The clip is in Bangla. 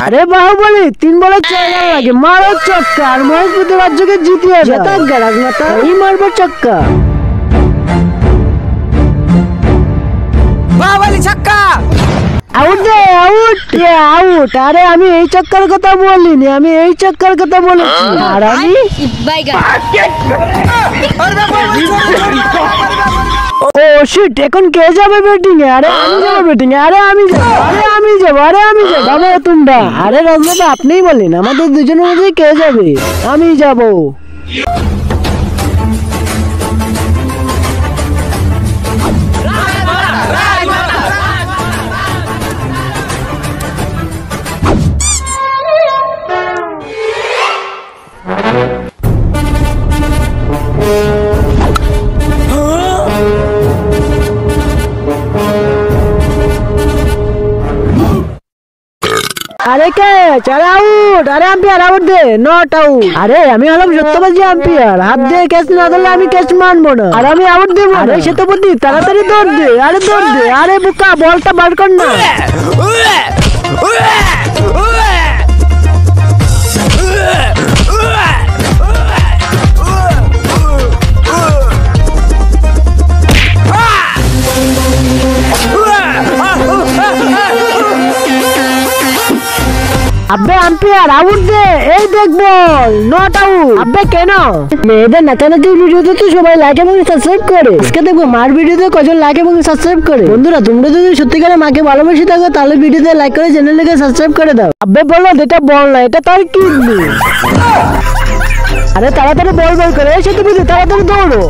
আরে বাহুবলী 3 বলে 4 রান লাগে, মারো ছক্কা আর মহেশপুর রাজ্যকে জিতিয়ে দাও। রাজমাতা এই মারবো ছক্কা। বাহুবলী ছক্কা, আউট দে, আউট আউট। আরে আমি এই চক্কর কথা বলিনি, আমি এই চক্কর কথা বলেছি। আর আমি ও শিট, এখন কে যাবে ব্যাটিং এ? আরে আমি যাবো ব্যাটিং এ, আরে আমি যাবো, আরে আমি যাবো, আরে আমি যাবো। বাবা তোমরা, আরে রাজমাতা আপনিই বলেন আমাদের দুজনের মধ্যে কে যাবে? আমি যাবো। আরে কে চার আউট? আরে আম্পায়ার আউট দে, নট আউট। আরে আমি হলাম সত্যবাদী আম্পায়ার, হাত দিয়ে ক্যাচ না ধরলে আমি ক্যাচ মানবো না। আর আমি আউট দেবো। আরে সত্যবাদী তাড়াতাড়ি দৌড় দে, আরে দৌড় দে। আরে বুকা বলটা বার কর না। আব্বে আম্পায়ার আউট দে, এই দেখ বল, নট আউট। আব্বে কেন? মেয়েদের নাচানাচির ভিডিওতে তো সবাই লাইক এবং সাবস্ক্রাইব করে, আজকে দেখবো মার ভিডিওতে কজন লাইক এবং সাবস্ক্রাইব করে। বন্ধুরা তোমরা যদি সত্যিকারে মাকে ভালোবেসে থাকো তাহলে ভিডিওতে লাইক করে চ্যানেলটাকে সাবস্ক্রাইব করে দাও। আব্বে বলো এটা বল না, এটা তার কিডনি। আরে তাড়াতাড়ি বল বের করে, এসে তুমি তাড়াতাড়ি দৌড়ো।